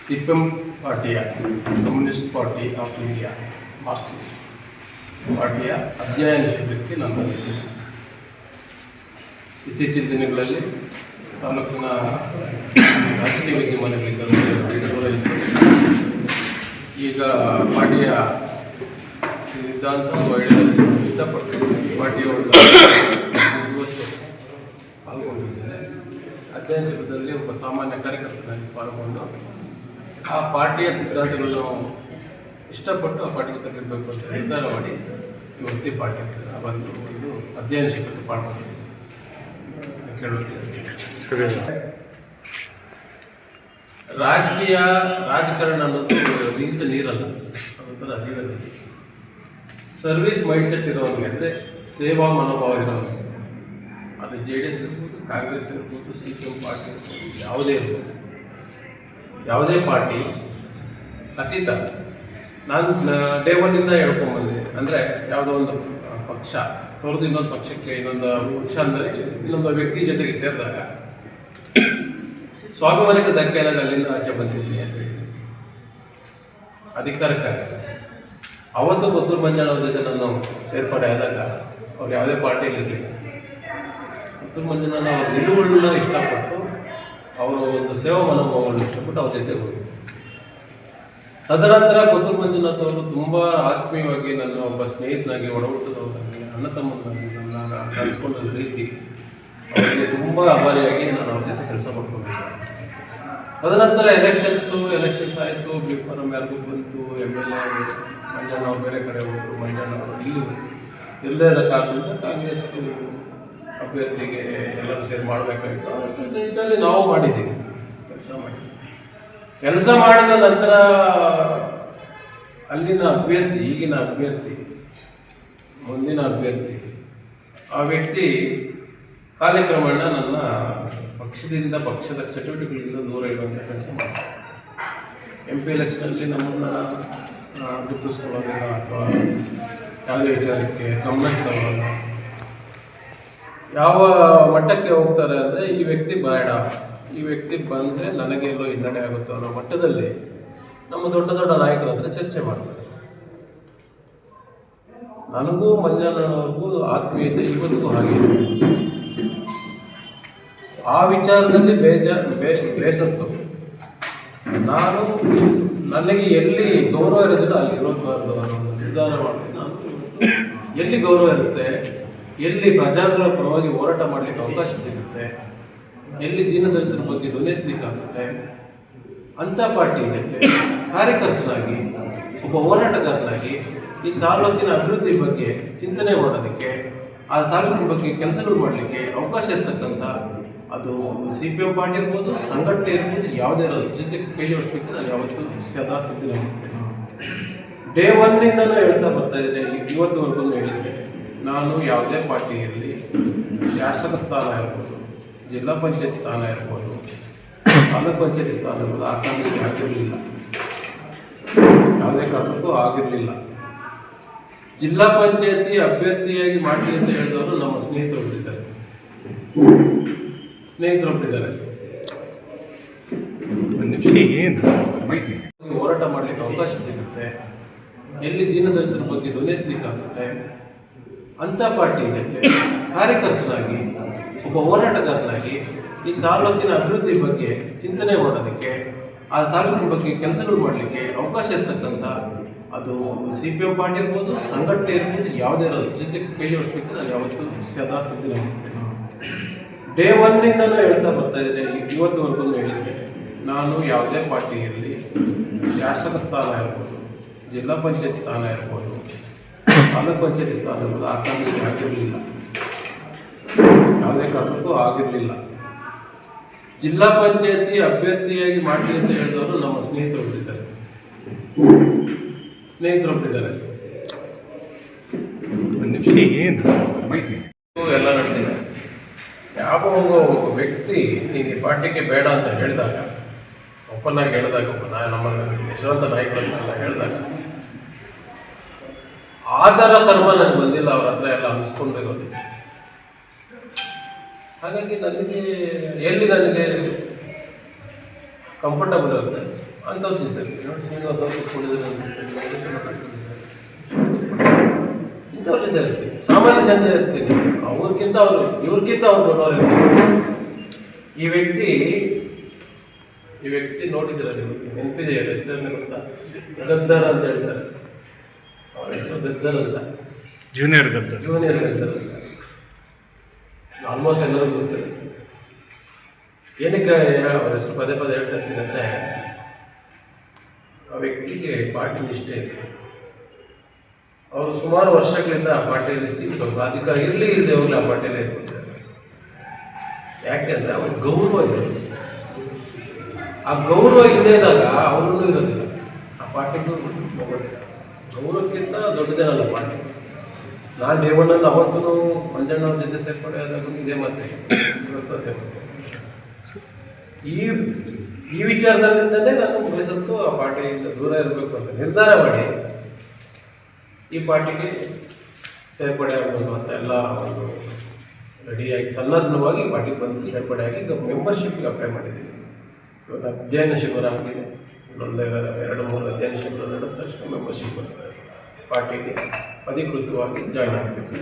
CPM ಪಾರ್ಟಿಯ communist party of India Marxist ಪಾರ್ಟಿಯ ಅಧ್ಯಯನ ಶಿಬಿರಕ್ಕೆ ನಾನು ಬಂದಿದ್ದೇನೆ. ಇತ್ತೀಚಿನ ದಿನಗಳಲ್ಲಿ ತಾಲೂಕಿನ ರಾಜಕೀಯ ವಿದ್ಯಮಾನಗಳಿಂದ ದೂರ ಇತ್ತು. ಈಗ ಪಾರ್ಟಿಯ ಸಿದ್ಧಾಂತ ಇಷ್ಟಪಟ್ಟು ಪಾರ್ಟಿಯ ಒಂದು ಇವತ್ತು ಪಾಲ್ಗೊಂಡಿದ್ದೇನೆ. ಅಧ್ಯಯನ ಶಿಬಿರದಲ್ಲಿ ಒಬ್ಬ ಸಾಮಾನ್ಯ ಕಾರ್ಯಕರ್ತನಾಗಿ ಪಾಲ್ಗೊಂಡು ಆ ಪಾರ್ಟಿಯ ಸಿದ್ಧಾಂತಗಳನ್ನು ಇಷ್ಟಪಟ್ಟು ಆ ಪಾರ್ಟಿಗೆ ತರಬೇಕು ಅಂತ ನಿರ್ಧಾರ ಮಾಡಿ ಇವತ್ತು ಈ ಪಾರ್ಟಿ ಬಂದು ಇದು ಅಧ್ಯಯನ ಶಿಬಿರಕ್ಕೆ ಪಾಲ್ಗೊಂಡಿದ್ದೀನಿ ಕೇಳುತ್ತೇನೆ. ರಾಜಕಾರಣ ಅನ್ನೋದು ನಿಂತ ನೀರಲ್ಲ, ಅದೊಂಥರ ಹರಿವಲ್ಲಿ ಸರ್ವಿಸ್ ಮೈಂಡ್ಸೆಟ್ ಇರೋರಿಗೆ, ಅಂದರೆ ಸೇವಾ ಮನೋಭಾವ ಇರೋರಿಗೆ, ಅದು JDS ಇರ್ಬೋದು, ಕಾಂಗ್ರೆಸ್ ಇರ್ಬೋದು, CPM ಪಾರ್ಟಿ ಇರ್ಬೋದು, ಯಾವುದೇ ಇರ್ಬೋದು, ಯಾವುದೇ ಪಾರ್ಟಿ ಅತೀತ. ನಾನು ಡೇ ಒನ್ನಿಂದ ಹೇಳ್ಕೊಂಡ್ಬಂದಿದ್ದೀನಿ. ಅಂದರೆ ಯಾವುದೋ ಒಂದು ಪಕ್ಷ ತೊರೆದು ಇನ್ನೊಂದು ಪಕ್ಷಕ್ಕೆ, ಇನ್ನೊಂದು ಪಕ್ಷ ಅಂದರೆ ಇನ್ನೊಂದು ವ್ಯಕ್ತಿ ಜೊತೆಗೆ ಸೇರಿದಾಗ ಸ್ವಾಭಿಮಾನಕ್ಕೆ ಧಕ್ಕೆ ಆದಾಗ ಅಲ್ಲಿಂದ ಆಚೆ ಬಂದಿದ್ದೀನಿ ಅಂತ ಹೇಳಿ ಅಧಿಕಾರಕ್ಕಾಗಿ. ಅವತ್ತು ಪುತ್ತೂರು ಮಂಜಣ್ಣವ್ರ ಜೊತೆ ನಾನು ಸೇರ್ಪಡೆ ಆದಾಗ ಅವ್ರು ಯಾವುದೇ ಪಾರ್ಟಿಯಲ್ಲಿರಲಿಲ್ಲ. ಪುತ್ತೂರು ಮಂಜಣ್ಣ ಅವ್ರ ನಿಲುವುಗಳನ್ನ ಇಷ್ಟಪಟ್ಟು, ಅವರು ಒಂದು ಸೇವಾ ಮನೋಭಾವವನ್ನು ಇಷ್ಟಪಟ್ಟು ಅವ್ರ ಜೊತೆ ಹೋಗಿ. ತದನಂತರ ಪುತ್ತೂರು ಮಂಜುನಾಥ್ ಅವರು ತುಂಬ ಆತ್ಮೀಯವಾಗಿ ನನ್ನ ಒಬ್ಬ ಸ್ನೇಹಿತನಾಗಿ, ಒಡಹುಟ್ಟಿದವರಾಗಿ, ಅಣ್ಣ ತಮ್ಮನಾಗಿ ನನ್ನ ಕಲಿಸ್ಕೊಂಡ ರೀತಿ ಅವರಿಗೆ ತುಂಬ ಆಭಾರಿಯಾಗಿ ನಾನು ಅವ್ರ ಜೊತೆ ಕೆಲಸ ಮಾಡ್ಕೊಂಡಿದ್ದೆ. ತದನಂತರ ಎಲೆಕ್ಷನ್ಸ್ ಆಯಿತು, ಬಿಫಾರಂ ಯಾರಿಗೂ ಬಂತು, MLA ಮಂಜಣ್ಣ ಅವ್ರು ಬೇರೆ ಕಡೆ ಹೋದರು, ಮಂಜಣ್ಣ ಅವರು ಇಲ್ಲಿ ಇಲ್ಲದೇ ಇರೋ ಕಾರಣದಿಂದ ಕಾಂಗ್ರೆಸ್ ಅಭ್ಯರ್ಥಿಗೆ ಎಲ್ಲರೂ ಸೇರಿ ಮಾಡಬೇಕಾಗಿತ್ತು. ಇದರಲ್ಲಿ ನಾವು ಮಾಡಿದ್ದೀವಿ, ಕೆಲಸ ಮಾಡಿದ ನಂತರ ಅಲ್ಲಿನ ಅಭ್ಯರ್ಥಿ, ಈಗಿನ ಅಭ್ಯರ್ಥಿ, ಮುಂದಿನ ಅಭ್ಯರ್ಥಿ, ಆ ವ್ಯಕ್ತಿ ಕಾಲಕ್ರಮೇಣ ನನ್ನ ಪಕ್ಷದ ಚಟುವಟಿಕೆಗಳಿಂದ ದೂರ ಇರುವಂಥ ಕೆಲಸ ಮಾಡ್ತಾರೆ. MP ಎಲೆಕ್ಷನಲ್ಲಿ ನಮ್ಮನ್ನು ಗುರುತಿಸ್ಕೊಳ್ಳೋದಿಲ್ಲ ಅಥವಾ ಯಾವುದೇ ವಿಚಾರಕ್ಕೆ ಗಮನ ತಗೊಳ್ಳೋಲ್ಲ. ಯಾವ ಮಟ್ಟಕ್ಕೆ ಹೋಗ್ತಾರೆ ಅಂದರೆ, ಈ ವ್ಯಕ್ತಿ ಬೇಡ, ಈ ವ್ಯಕ್ತಿ ಬಂದರೆ ನನಗೆ ಎಲ್ಲೋ ಹಿನ್ನಡೆ ಆಗುತ್ತೋ ಅನ್ನೋ ಮಟ್ಟದಲ್ಲಿ ನಮ್ಮ ದೊಡ್ಡ ದೊಡ್ಡ ನಾಯಕರ ಹತ್ರ ಚರ್ಚೆ ಮಾಡ್ತಾರೆ. ನನಗೂ ಮಂಜಣ್ಣನವ್ರಿಗೂ ಆತ್ಮೀಯತೆ ಇವತ್ತಿಗೂ ಹಾಗೆ. ಆ ವಿಚಾರದಲ್ಲಿ ಬೇಸತ್ತು. ನನಗೆ ಎಲ್ಲಿ ಗೌರವ ಇರೋದಿಲ್ಲ ಅಲ್ಲಿ ಇರೋದ್ಬಾರ್ದು ಅನ್ನೋ ಒಂದು ನಿರ್ಧಾರ ಮಾಡಿ, ನಾನು ಎಲ್ಲಿ ಗೌರವ ಇರುತ್ತೆ, ಎಲ್ಲಿ ಪ್ರಜಾಗಳ ಪರವಾಗಿ ಹೋರಾಟ ಮಾಡಲಿಕ್ಕೆ ಅವಕಾಶ ಸಿಗುತ್ತೆ, ಎಲ್ಲಿ ದೀನದಲಿತರ ಬಗ್ಗೆ ಧ್ವನಿ ಎತ್ತಲಿಕ್ಕಾಗುತ್ತೆ, ಅಂಥ ಪಾರ್ಟಿ ಜೊತೆ ಕಾರ್ಯಕರ್ತನಾಗಿ, ಒಬ್ಬ ಹೋರಾಟಗಾರನಾಗಿ ಈ ತಾಲೂಕಿನ ಅಭಿವೃದ್ಧಿ ಬಗ್ಗೆ ಚಿಂತನೆ ಮಾಡೋದಕ್ಕೆ, ಆ ತಾಲೂಕಿನ ಬಗ್ಗೆ ಕೆಲಸಗಳು ಮಾಡಲಿಕ್ಕೆ ಅವಕಾಶ ಇರ್ತಕ್ಕಂಥ, ಅದು CPM ಪಾರ್ಟಿ ಇರ್ಬೋದು, ಸಂಘಟನೆ ಇರ್ಬೋದು, ಯಾವುದೇ ಇರೋದು ಜೊತೆಗೆ ಕೈ ಜೋಡಿಸ್ಬೇಕು ನಾನು ಯಾವತ್ತೂ ಸದಾ ಸಿದ್ಧನಾಗಿರ್ತೇನೆ. ಡೇ ಒನ್ನಿಂದನೂ ಹೇಳ್ತಾ ಬರ್ತಾ ಇದ್ದೇನೆ, ಇವತ್ತುವರೆಗೂ ಹೇಳಿದ್ದೆ, ನಾನು ಯಾವುದೇ ಪಾರ್ಟಿಯಲ್ಲಿ ಶಾಸಕ ಸ್ಥಾನ ಇರ್ಬೋದು, ಜಿಲ್ಲಾ ಪಂಚಾಯತ್ ಸ್ಥಾನ ಇರ್ಬೋದು, ತಾಲೂಕ್ ಪಂಚಾಯತಿ ಸ್ಥಾನ ಇರ್ಬೋದು ಆಕಾಂಕ್ಷೆ ಆಗಿರಲಿಲ್ಲ, ಯಾವುದೇ ಕಾರಣಕ್ಕೂ ಆಗಿರಲಿಲ್ಲ. ಜಿಲ್ಲಾ ಪಂಚಾಯತಿ ಅಭ್ಯರ್ಥಿಯಾಗಿ ಮಾಡ್ತೀನಿ ಅಂತ ಹೇಳಿದವರು ನಮ್ಮ ಸ್ನೇಹಿತರೊಬ್ಬರಿದ್ದಾರೆ. ಹೋರಾಟ ಮಾಡಲಿಕ್ಕೆ ಅವಕಾಶ ಸಿಗುತ್ತೆ, ಎಲ್ಲಿ ದೀನದಲಿತರ ಬಗ್ಗೆ ಧ್ವನಿ ಎತ್ತಲಿಕ್ಕಾಗುತ್ತೆ, ಅಂಥ ಪಾರ್ಟಿ ಜೊತೆ ಕಾರ್ಯಕರ್ತನಾಗಿ, ಒಬ್ಬ ಹೋರಾಟಗಾರನಾಗಿ ಈ ತಾಲೂಕಿನ ಅಭಿವೃದ್ಧಿ ಬಗ್ಗೆ ಚಿಂತನೆ ಮಾಡೋದಕ್ಕೆ, ಆ ತಾಲೂಕಿನ ಬಗ್ಗೆ ಕೆಲಸಗಳು ಮಾಡಲಿಕ್ಕೆ ಅವಕಾಶ ಇರ್ತಕ್ಕಂಥ, ಅದು CPM ಪಾರ್ಟಿ ಇರ್ಬೋದು, ಸಂಘಟನೆ ಇರ್ಬೋದು, ಯಾವುದೇ ಇರೋದು ಜೊತೆಗೆ ಕೈ ಜೋಡಿಸ್ಬೇಕು ನಾನು ಯಾವತ್ತೂ ಸದಾ ಸಿದ್ಧನಾಗಿರ್ತೇನೆ. ಡೇ ಒನ್ನಿಂದನೂ ಹೇಳ್ತಾ ಬರ್ತಾ ಇದ್ದೇನೆ, ಇವತ್ತುವರೆಗೂ ಹೇಳಿದ್ದೆ, ನಾನು ಯಾವುದೇ ಪಾರ್ಟಿಯಲ್ಲಿ ಶಾಸಕ ಸ್ಥಾನ ಇರ್ಬೋದು, ಜಿಲ್ಲಾ ಪಂಚಾಯತ್ ಸ್ಥಾನ ಇರ್ಬೋದು, ತಾಲೂಕ್ ಪಂಚಾಯತಿ ಸ್ಥಾನ ಇರ್ಬೋದು ಆಕಾಂಕ್ಷೆ ಆಗಿರಲಿಲ್ಲ, ಯಾವುದೇ ಕಾರಣಕ್ಕೂ ಆಗಿರಲಿಲ್ಲ. ಜಿಲ್ಲಾ ಪಂಚಾಯತಿ ಅಭ್ಯರ್ಥಿಯಾಗಿ ಮಾಡ್ತೀನಿ ಅಂತ ಹೇಳಿದವರು ನಮ್ಮ ಸ್ನೇಹಿತರೊಬ್ಬರಿದ್ದಾರೆ. ಎಲ್ಲ ನಡೆದಿದೆ. ಯಾವ ಒಬ್ಬ ವ್ಯಕ್ತಿ ನೀನು ಪಾರ್ಟಿಗೆ ಬೇಡ ಅಂತ ಹೇಳಿದಾಗ, ಓಪನ್ ಆಗಿ ಹೇಳಿದಾಗ, ನಮ್ಮ ಯಶವಂತ ನಾಯಕರನ್ನೆಲ್ಲ ಹೇಳಿದಾಗ, ಆಧಾರ ಕರ್ಮ ನನಗೆ ಬಂದಿಲ್ಲ, ಅವ್ರ ಹತ್ರ ಎಲ್ಲ ಅನಿಸ್ಕೊಂಡಿರೋದು. ಹಾಗಾಗಿ ನನಗೆ ಕಂಫರ್ಟಬಲ್ ಇರುತ್ತೆ ಅಂಥವ್ರು ಚಿಂತಿರ್ತೀವಿ. ನೋಡಿ ಶ್ರೀನಿವಾಸ ಅವ್ರು ಕೂತ್ಕೊಂಡಿದ್ದಾರೆ, ಇಂಥವ್ರ ಜೊತೆ ಇರ್ತೀವಿ, ಸಾಮಾನ್ಯ ಜನತೆ ಇರ್ತೀನಿ. ಅವ್ರಿಗಿಂತ ಇವ್ರಿಗಿಂತ ಅವ್ರು ದೊಡ್ಡವ್ರು ಇರ್ತಾರೆ. ಈ ವ್ಯಕ್ತಿ ನೋಡಿದ್ರೆ ನೀವು, ನೆನಪಿದೆ ಹೆಸರನ್ನ ಗೊತ್ತಾ? ಗದ್ದರ್ ಅಂತ ಹೇಳ್ತಾರೆ. ಅವ್ರ ಹೆಸರು ಗದ್ದರ್ ಅಂತ, ಜೂನಿಯರ್ ಗದ್ದರ್ ಗದ್ದರ್. ಆಲ್ಮೋಸ್ಟ್ ಎಲ್ಲರಿಗೂ ಗೊತ್ತಿರುತ್ತೆ. ಏನಕ್ಕೆ ಅವ್ರ ಹೆಸರು ಪದೇ ಪದೇ ಹೇಳ್ತಾ ಇರ್ತೀನಿ ಅಂದರೆ, ಆ ವ್ಯಕ್ತಿಗೆ ಪಾರ್ಟಿ ನಿಷ್ಠೆ ಇತ್ತು. ಅವರು ಸುಮಾರು ವರ್ಷಗಳಿಂದ ಆ ಪಾರ್ಟಿಯಲ್ಲಿ ಸಿಗ್ಬೇಕು, ಅಧಿಕಾರ ಇರಲಿ ಇಲ್ಲದೆ ಹೋಗಲಿ ಆ ಪಾರ್ಟಿಯಲ್ಲೇ ಇರ್ತಾರೆ. ಯಾಕೆಂದರೆ ಅವ್ರಿಗೆ ಗೌರವ ಇದೆ. ಆ ಗೌರವ ಇಲ್ಲದೇ ಇದ್ದಾಗ ಅವ್ರಿಗೂ ಇರೋದಿಲ್ಲ, ಆ ಪಾರ್ಟಿಗೂ ಹೋಗೋದಿಲ್ಲ. ಗೌರವಕ್ಕಿಂತ ದೊಡ್ಡದೇನಲ್ಲ ಪಾರ್ಟಿ. ನಾನು ರೇವಣ್ಣಲ್ಲಿ ಅವತ್ತೂ ಮಂಜಣ್ಣವ್ರ ಜೊತೆ ಸೇರ್ಪಡೆ ಆದಾಗ ಇದೇ ಮತ್ತೆ ಇವತ್ತು ಅದೇ ಮತ್ತೆ. ಈ ವಿಚಾರದಲ್ಲಿಂದಲೇ ನಾನು ಬೇಸತ್ತು ಆ ಪಾರ್ಟಿಯಿಂದ ದೂರ ಇರಬೇಕು ಅಂತ ನಿರ್ಧಾರ ಮಾಡಿ ಈ ಪಾರ್ಟಿಗೆ ಸೇರ್ಪಡೆ ಆಗಬೇಕು ಅಂತ ಎಲ್ಲ ಒಂದು ರೆಡಿಯಾಗಿ ಸನ್ನದ್ಧವಾಗಿ ಪಾರ್ಟಿಗೆ ಬಂದು ಸೇರ್ಪಡೆ ಆಗಿ ಈಗ ಮೆಂಬರ್ಶಿಪ್ಗೆ ಅಪ್ಲೈ ಮಾಡಿದ್ದೀನಿ. ಇವತ್ತು ಅಧ್ಯಯನ ಶಿಬಿರ ಆಗಿದೆ. ಇನ್ನೊಂದು 2-3 ಅಧ್ಯಯನ ಶಿಬಿರ ನಡೆದ ತಕ್ಷಣ ಮೆಂಬರ್ಶಿಪ್ ಪಾರ್ಟಿಗೆ ಅಧಿಕೃತವಾಗಿ ಜಾಯ್ನ್ ಆಗ್ತಿದ್ವಿ.